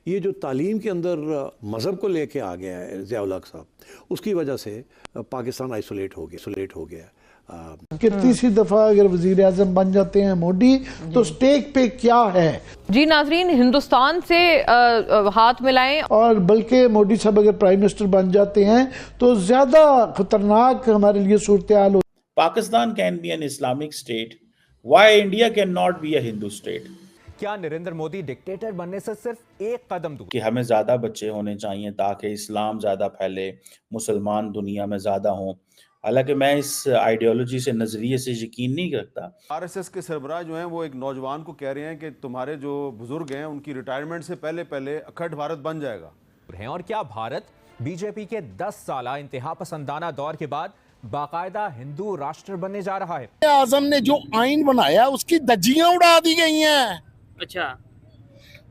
ये जो तालीम के अंदर मज़हब को लेके आ गया है ज़िया-उल हक साहब, उसकी वजह से पाकिस्तान आइसोलेट हो गया। कि तीसरी दफा अगर वजीर आजम बन जाते हैं मोदी तो स्टेक पे क्या है। जी नाजरीन, हिंदुस्तान से हाथ मिलाएं। और बल्कि मोदी साहब अगर प्राइम मिनिस्टर बन जाते हैं तो ज्यादा खतरनाक हमारे लिए सूरत हाल हो। Pakistan can be an Islamic state, why India can not be a Hindu state. क्या नरेंद्र मोदी डिक्टेटर बनने से सिर्फ एक कदम दूर? कि हमें ज़्यादा बच्चे होने चाहिए ताकि इस्लाम ज़्यादा फैले, मुसलमान दुनिया में ज़्यादा हों। हालांकि मैं इस आइडियोलॉजी से, नज़रिए से यकीन नहीं रखता। आरएसएस के सरबराह जो हैं वो एक नौजवान को कह रहे हैं कि तुम्हारे जो बुजुर्ग हैं उनकी रिटायरमेंट से पहले पहले अखंड भारत बन जाएगा। और क्या भारत बीजेपी के 10 साला इंतहा पसंदाना दौर के बाद बाकायदा हिंदू राष्ट्र बनने जा रहा है? आजम ने जो आइन बनाया उसकी धज्जियां उड़ा दी गई हैं। अच्छा,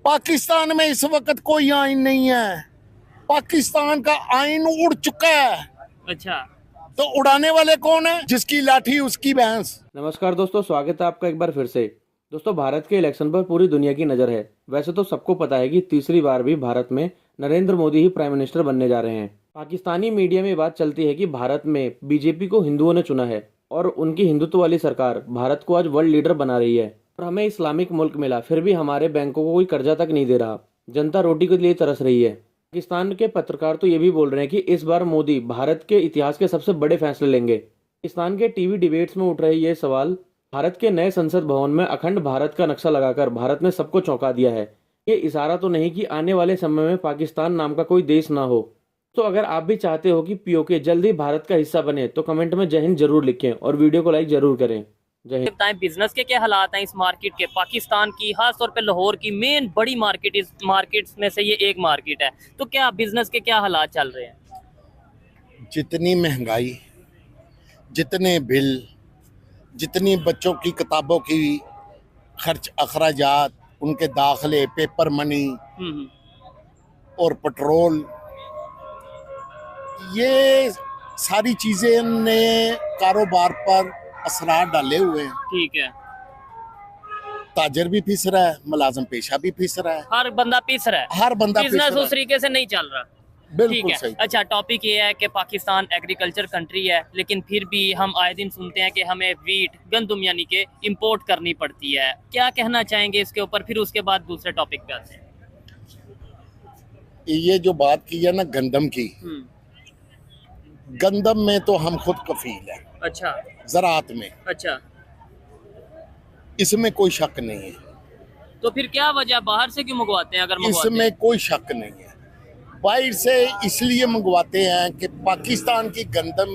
पाकिस्तान में इस वक्त कोई आइन नहीं है, पाकिस्तान का आइन उड़ चुका है। अच्छा, तो उड़ाने वाले कौन है? जिसकी लाठी उसकी भैंस। नमस्कार दोस्तों, स्वागत है आपका एक बार फिर से। दोस्तों, भारत के इलेक्शन पर पूरी दुनिया की नज़र है। वैसे तो सबको पता है कि तीसरी बार भी भारत में नरेंद्र मोदी ही प्राइम मिनिस्टर बनने जा रहे हैं। पाकिस्तानी मीडिया में बात चलती है कि भारत में बीजेपी को हिंदुओं ने चुना है और उनकी हिंदुत्व वाली सरकार भारत को आज वर्ल्ड लीडर बना रही है। और हमें इस्लामिक मुल्क मिला, फिर भी हमारे बैंकों को कोई कर्जा तक नहीं दे रहा। जनता रोटी के लिए तरस रही है। पाकिस्तान के पत्रकार तो ये भी बोल रहे हैं कि इस बार मोदी भारत के इतिहास के सबसे बड़े फैसले लेंगे। पाकिस्तान के टीवी डिबेट्स में उठ रहे ये सवाल, भारत के नए संसद भवन में अखंड भारत का नक्शा लगाकर भारत ने सबको चौंका दिया है। ये इशारा तो नहीं कि आने वाले समय में पाकिस्तान नाम का कोई देश ना हो। तो अगर आप भी चाहते हो कि पीओके जल्दी भारत का हिस्सा बने तो कमेंट में जय हिंद जरूर लिखें और वीडियो को लाइक जरूर करें। जय हिंद। बताएं बिजनेस के क्या हालात हैं इस मार्केट के? पाकिस्तान की, खास तौर पे लाहौर की मेन बड़ी मार्केट, इस मार्केट्स में से ये एक मार्केट है, तो क्या बिजनेस के क्या हालात चल रहे हैं? जितनी महंगाई, जितने बिल, जितनी बच्चों की किताबों की खर्च, अखराजात, उनके दाखिले, पेपर मनी और पेट्रोल, ये सारी चीजें ने कारोबार पर असरार डाले हुए हैं। ठीक है, ताजर भी पिस रहा है, मुलाजिम पेशा भी पिस रहा है, हर बंदा पिस रहा है, हर बंदा पिस बिजनेस रहा उस तरीके से नहीं चल रहा। ठीक बिल्कुल है। सही। अच्छा, टॉपिक ये है कि पाकिस्तान एग्रीकल्चर कंट्री है, लेकिन फिर भी हम आए दिन सुनते हैं कि हमें वीट, गंदम यानी कि इंपोर्ट करनी पड़ती है। क्या कहना चाहेंगे इसके ऊपर? फिर उसके बाद दूसरे टॉपिक पे आते हैं। ये जो बात की है ना गंदम की, गंदम में तो हम खुद कफील है। अच्छा, ज़राअत में, अच्छा, इसमें कोई शक नहीं है। तो फिर क्या वजह, बाहर से क्यों मंगवाते हैं? अगर मंगवाते इसमें हैं? कोई शक नहीं है। बाहर से इसलिए मंगवाते हैं कि पाकिस्तान की गंदम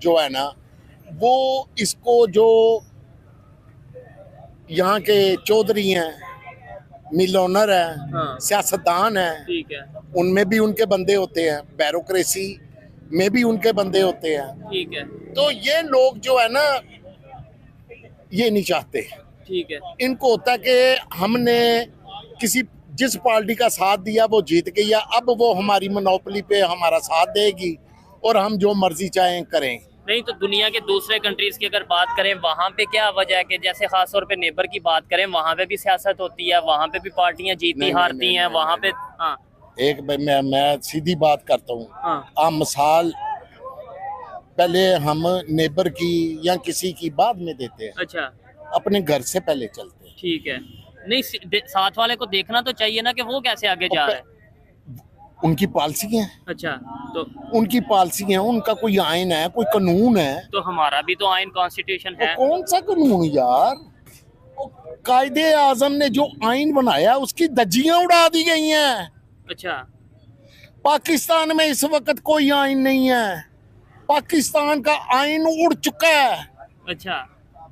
जो है ना, वो इसको जो यहाँ के चौधरी हैं, मिल ओनर हैं, हाँ। सियासतदान हैं, ठीक है, उनमें भी उनके बंदे होते हैं, ब्यूरोक्रेसी में भी उनके बंदे होते हैं। ठीक है, तो ये लोग जो है ना, ये नहीं चाहते। ठीक है, इनको होता है कि हमने किसी जिस पार्टी का साथ दिया वो जीत गई है, अब वो हमारी मोनोपोली पे हमारा साथ देगी और हम जो मर्जी चाहें करें। नहीं तो दुनिया के दूसरे कंट्रीज की अगर बात करें, वहाँ पे क्या वजह है कि जैसे खास तौर पे नेबर की बात करें, वहाँ पे भी सियासत होती है, वहाँ पे भी पार्टियां जीती हारती हैं, वहाँ पे। हाँ, एक मैं सीधी बात करता हूँ। हाँ, आप मिसाल पहले हम नेबर की या किसी की बाद में देते हैं, अच्छा, अपने घर से पहले चलते हैं। ठीक है। नहीं, साथ वाले को देखना तो चाहिए ना कि वो कैसे आगे जा रहा है। उनकी पॉलिसी है। अच्छा, तो उनकी पॉलिसी है, उनका कोई आइन है, कोई कानून है। तो हमारा भी तो आइन, कॉन्स्टिट्यूशन है। कौन सा कानून यार? कायदे आजम ने जो आइन बनाया उसकी धज्जियां उड़ा दी गई हैं। अच्छा, पाकिस्तान में इस वक्त कोई आइन नहीं है, पाकिस्तान का आइन उड़ चुका है। अच्छा,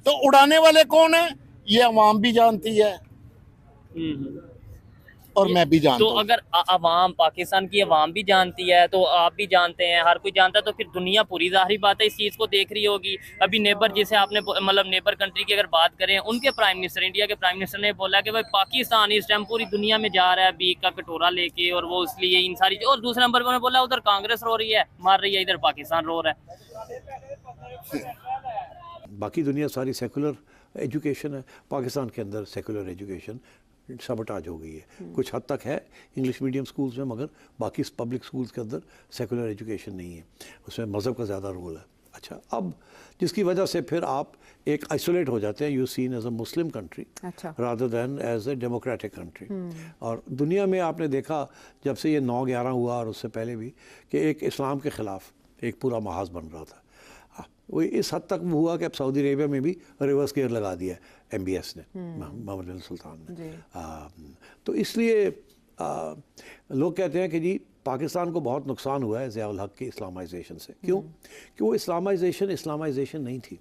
तो उड़ाने वाले कौन है? ये अवाम भी जानती है और मैं भी जानता तो हूँ। अगर अवाम, पाकिस्तान की अवाम भी जानती है, तो आप भी जानते हैं, हर कोई जानता है, तो फिर दुनिया पूरी ज़ाहिर बात है इस चीज़ को देख रही होगी। अभी नेबर, जिसे आपने मतलब नेबर कंट्री की अगर बात करें, उनके प्राइम मिनिस्टर, इंडिया के प्राइम मिनिस्टर ने बोला कि भाई पाकिस्तान इस टाइम पूरी दुनिया में जा रहा है बीक का कटोरा लेके, और वो इसलिए इन सारी। और दूसरे नंबर पर उन्होंने बोला उधर कांग्रेस रो रही है, मार रही है, इधर पाकिस्तान रो रहा है। बाकी दुनिया सारी सेकुलर एजुकेशन है, पाकिस्तान के अंदर सेकुलर एजुकेशन सबटाज हो गई है। कुछ हद तक है इंग्लिश मीडियम स्कूल्स में, मगर बाकी पब्लिक स्कूल्स के अंदर सेकुलर एजुकेशन नहीं है, उसमें मज़हब का ज़्यादा रोल है। अच्छा, अब जिसकी वजह से फिर आप एक आइसोलेट हो जाते हैं, you seen as a Muslim country rather than as a democratic country. और दुनिया में आपने देखा जब से ये 9/11 हुआ और उससे पहले भी कि एक इस्लाम के ख़िलाफ़ एक पूरा महाज बन रहा था। वो इस हद तक हुआ कि अब सऊदी अरेबिया में भी रिवर्स गियर लगा दिया है MBS ने, मोहम्मद बिन सुल्तान ने। तो इसलिए लोग कहते हैं कि जी पाकिस्तान को बहुत नुकसान हुआ है ज़िया उल हक़ की इस्लामाइजेशन से। क्यों? कि वो इस्लामाइजेशन नहीं थी,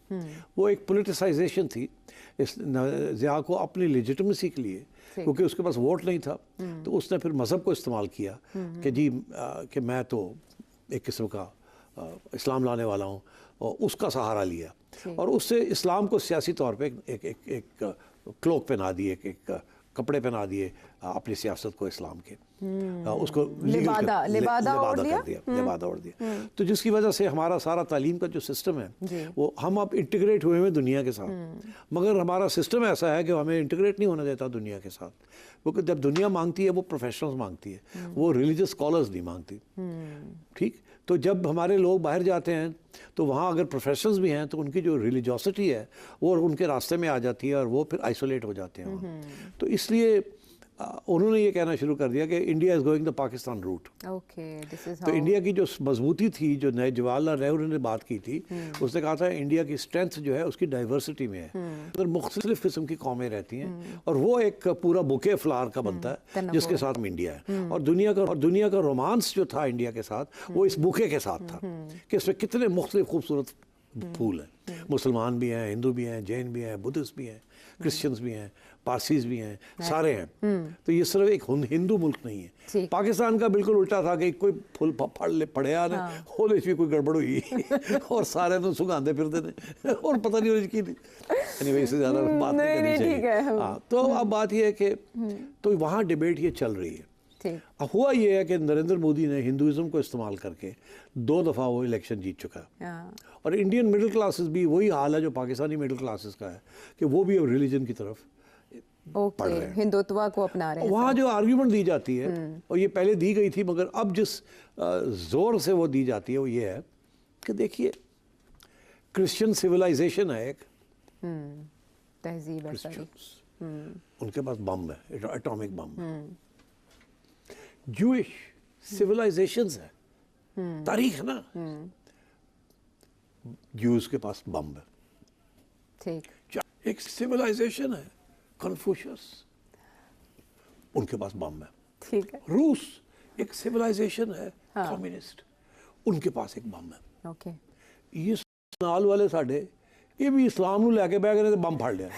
वो एक पोलिटिसाइजेशन थी। ज़िया को अपनी लेजिटिमेसी के लिए, क्योंकि उसके पास वोट नहीं था, तो उसने फिर मज़हब को इस्तेमाल किया कि जी कि मैं तो एक किस्म का इस्लाम लाने वाला हूँ, और उसका सहारा लिया और उससे इस्लाम को सियासी तौर पे एक क्लोक पहना दिए, एक कपड़े पहना दिए अपनी सियासत को इस्लाम के, उसको लिबादा ओढ़ दिया। तो जिसकी वजह से हमारा सारा तालीम का जो सिस्टम है वो, हम अब इंटीग्रेट हुए हैं दुनिया के साथ, मगर हमारा सिस्टम ऐसा है कि हमें इंटीग्रेट नहीं होने देता दुनिया के साथ। क्योंकि जब दुनिया मांगती है वो प्रोफेशनल्स मांगती है, वो रिलीजियस स्कॉलर्स नहीं मांगती। ठीक, तो जब हमारे लोग बाहर जाते हैं तो वहाँ अगर प्रोफेशनल्स भी हैं तो उनकी जो रिलीजियोसिटी है वो उनके रास्ते में आ जाती है और वो फिर आइसोलेट हो जाते हैं वहाँ। तो इसलिए उन्होंने ये कहना शुरू कर दिया कि India is going the Pakistan route. तो इंडिया की जो मजबूती थी, जो नए जवाहरलाल नेहरू ने बात की थी, उसने कहा था इंडिया की स्ट्रेंथ जो है उसकी डाइवर्सिटी में है, अगर मुख्तलिफ किस्म की कौमें रहती हैं और वो एक पूरा बुके फ्लावर का बनता है जिसके साथ इंडिया है। और दुनिया का रोमांस जो था इंडिया के साथ वो इस बुके के साथ था कि इसमें कितने मुख्तलिफ खूबसूरत फूल हैं। मुसलमान भी हैं, हिंदू भी हैं, जैन भी हैं, बुद्धिस्ट भी हैं, क्रिश्चियंस भी हैं, पारसीज भी हैं, सारे हैं। तो ये सिर्फ एक हिंदू मुल्क नहीं है। पाकिस्तान का बिल्कुल उल्टा था कि कोई फुल पढ़िया ने होले भी कोई गड़बड़ हुई और सारे तो सुगांदे फिरते थे और पता नहीं उसकी anyway, इससे ज़्यादा बात नहीं करनी चाहिए। हाँ, तो अब बात ये है कि तो वहाँ डिबेट ये चल रही है। अब हुआ ये है कि नरेंद्र मोदी ने हिंदुज़म को इस्तेमाल करके 2 दफ़ा वो इलेक्शन जीत चुका है, और इंडियन मिडिल क्लासेस भी वही हाल है जो पाकिस्तानी मिडिल क्लासेस का है कि वो भी अब रिलीजन की तरफ पढ़ रहे हैं, हिंदुत्व को अपना रहे हैं। वहाँ जो आर्ग्यूमेंट दी जाती है, और ये पहले दी गई थी मगर अब जिस जोर से वो दी जाती है वो ये है कि देखिए क्रिश्चियन सिविलाइजेशन है एक, तहजीब है सारी, उनके पास बम है, एटॉमिक बम। जूइश सिविलाइजेशंस है, तारीख ना, जूस के पास बम है। ठीक, एक सिविलाइजेशन है कन्फ्यूशियस, उनके पास बम है। ठीक है। रूस एक सिविलाइजेशन है, कम्युनिस्ट, उनके पास एक बम है। ओके, ये नाल वाले साडे ये भी इस्लाम नूं लैके बह गए ने ते बम फड़ लिया।